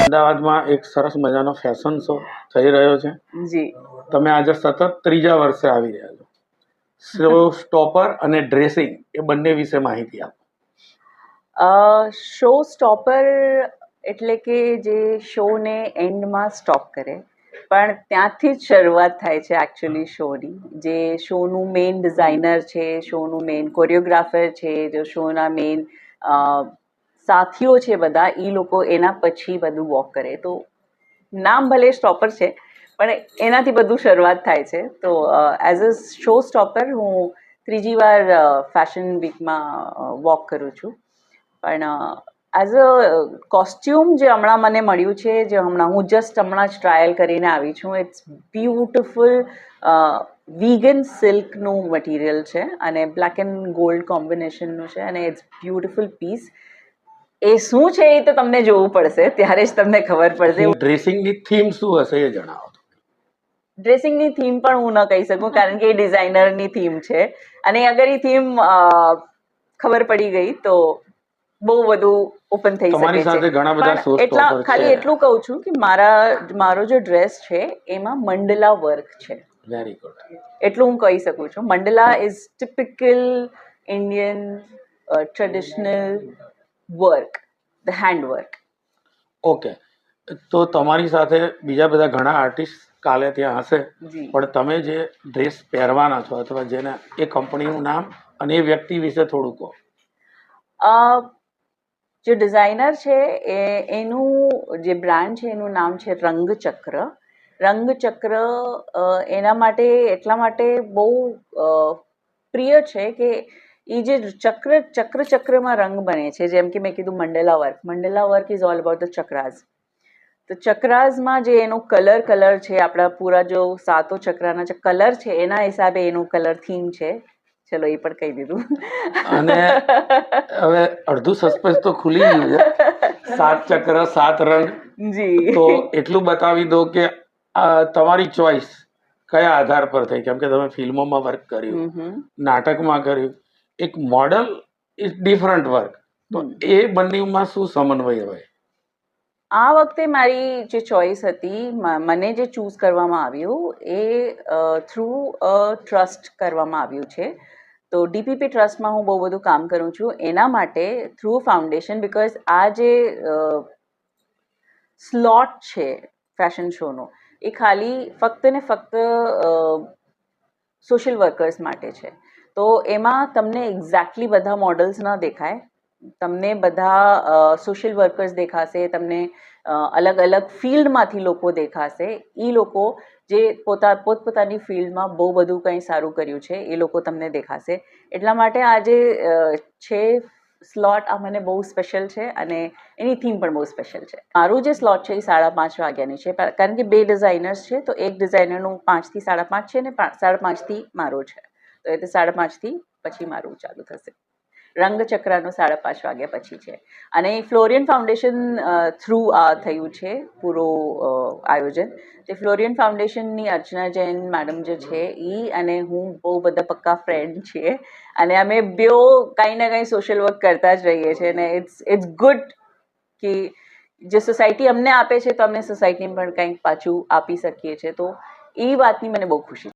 અમદાવાદમાં એક સરસ મજાનો ફેશન શો થઈ રહ્યો છે જી. તમે આજે સતત ત્રીજા વર્ષે આવી રહ્યા છો. શો સ્ટોપર અને ડ્રેસિંગ એ બંને વિશે માહિતી આપો. શો સ્ટોપર એટલે કે જે શોને એન્ડમાં સ્ટોપ કરે, પણ ત્યાંથી જ શરૂઆત થાય છે એકચ્યુઅલી શોની. જે શોનું મેઇન ડિઝાઇનર છે, શોનું મેઇન કોરિયોગ્રાફર છે, જે શોના મેઇન સાથીઓ છે બધા, એ લોકો એના પછી બધું વોક કરે. તો નામ ભલે સ્ટોપર છે, પણ એનાથી બધું શરૂઆત થાય છે. તો એઝ અ શો સ્ટોપર હું ત્રીજી વાર ફેશન વીકમાં વોક કરું છું. પણ એઝ અ કોસ્ટ્યુમ જે હમણાં મને મળ્યું છે, જે હમણાં હું હમણાં જ ટ્રાયલ કરીને આવી છું, ઇટ્સ બ્યુટિફુલ વીગન સિલ્કનું મટીરિયલ છે અને બ્લેક એન્ડ ગોલ્ડ કોમ્બિનેશનનું છે અને ઇટ્સ બ્યુટિફુલ પીસ. એ શું છે એ તો તમને જોવું પડશે, ત્યારે જ તમને ખબર પડશે. ડ્રેસિંગની થીમ શું હશે એ જણાવો. ડ્રેસિંગની થીમ પણ હું ન કહી શકું, કારણ કે એ ડિઝાઇનરની થીમ છે અને અગર એ થીમ ખબર પડી ગઈ તો બહુ બધું ઓપન થઈ શકે છે. પણ ખાલી એટલું કહું છું કે મારો જે ડ્રેસ છે એમાં મંડલા વર્ક છે. Very good. એટલું હું કહી શકું છું. Mandala is typical Indian traditional work, the hand work. Okay, તો તમારી સાથે બીજા બધા ઘણા આર્ટિસ્ટ કાલે ત્યાં હશે, પણ તમે જે ડ્રેસ પહેરવાના છો અથવા જેને એ કંપનીનું નામ અને એ વ્યક્તિ વિશે થોડું કહો. જે ડિઝાઇનર છે એનું જે બ્રાન્ડ છે એનું નામ છે રંગચક્ર. રંગચક્ર એના માટે એટલા માટે બહુ પ્રિય છે કે એ જે ચક્રમાં રંગ બને છે, જેમ કે મેં કીધું mandala work is all about the chakras. તો ચક્રાઝમાં જે એનો કલર છે, આપણા પૂરા જો 7 ચક્રના જે કલર છે એના હિસાબે એનું કલર થીમ છે. ચલો એ પણ કહી દીધું. અને હવે અડધું સસ્પેન્સ તો ખુલી ગયું છે. 7 ચક્ર 7 રંગ. જી. તો એટલું બતાવી દો કે તમારી ચોઈસ કયા આધાર પર થઈ, કેમ કે તમે ફિલ્મોમાં વર્ક કર્યું, નાટકમાં કર્યું, એક મોડલ ઇઝ ડિફરન્ટ વર્ક, તો એ બંનેમાં શું સમન્વય હોય? આ વખતે મારી જે ચોઈસ હતી, મને જે ચૂઝ કરવામાં આવ્યું એ થ્રુ અ ટ્રસ્ટ કરવામાં આવ્યું છે. તો ડીપીપી ટ્રસ્ટમાં હું બહુ બધું કામ કરું છું. એના માટે થ્રુ ફાઉન્ડેશન, બિકોઝ આ જે સ્લોટ છે ફેશન શોનો, એ ખાલી ફક્ત ને ફક્ત સોશિયલ વર્કર્સ માટે છે. તો એમાં તમને એક્ઝેક્ટલી બધા મોડલ્સ ન દેખાય, તમને બધા સોશિયલ વર્કર્સ દેખાશે, તમને અલગ અલગ ફિલ્ડમાંથી લોકો દેખાશે. એ લોકો જે પોતપોતાની ફિલ્ડમાં બહુ બધું કંઈ સારું કર્યું છે એ લોકો તમને દેખાશે. એટલા માટે આ જે છે સ્લોટ, આ મને બહુ સ્પેશિયલ છે અને એની થીમ પણ બહુ સ્પેશિયલ છે. મારું જે સ્લોટ છે એ 5:30 વાગ્યાની છે, કારણ કે 2 ડિઝાઇનર્સ છે. તો એક ડિઝાઇનરનું 5 થી 5:30 છે અને 5:30 થી મારો છે. તો એ તો 5:30 થી પછી મારું ચાલુ થશે. રંગચક્રનું 5:30 વાગ્યા પછી છે. અને ફ્લોરિયન ફાઉન્ડેશન થ્રુ આ થયું છે પૂરો આયોજન. તે ફ્લોરિયન ફાઉન્ડેશનની અર્ચના જૈન મેડમ જે છે એ અને હું બહુ બધા પક્કા ફ્રેન્ડ છીએ અને અમે બેઓ કંઈ ને કંઈ સોશિયલ વર્ક કરતા જ રહીએ છીએ. અને ઇટ્સ ગુડ કે જે સોસાયટી અમને આપે છે તો અમે સોસાયટીને પણ કંઈક પાછું આપી શકીએ છીએ. તો એ વાતની મને બહુ ખુશી છે.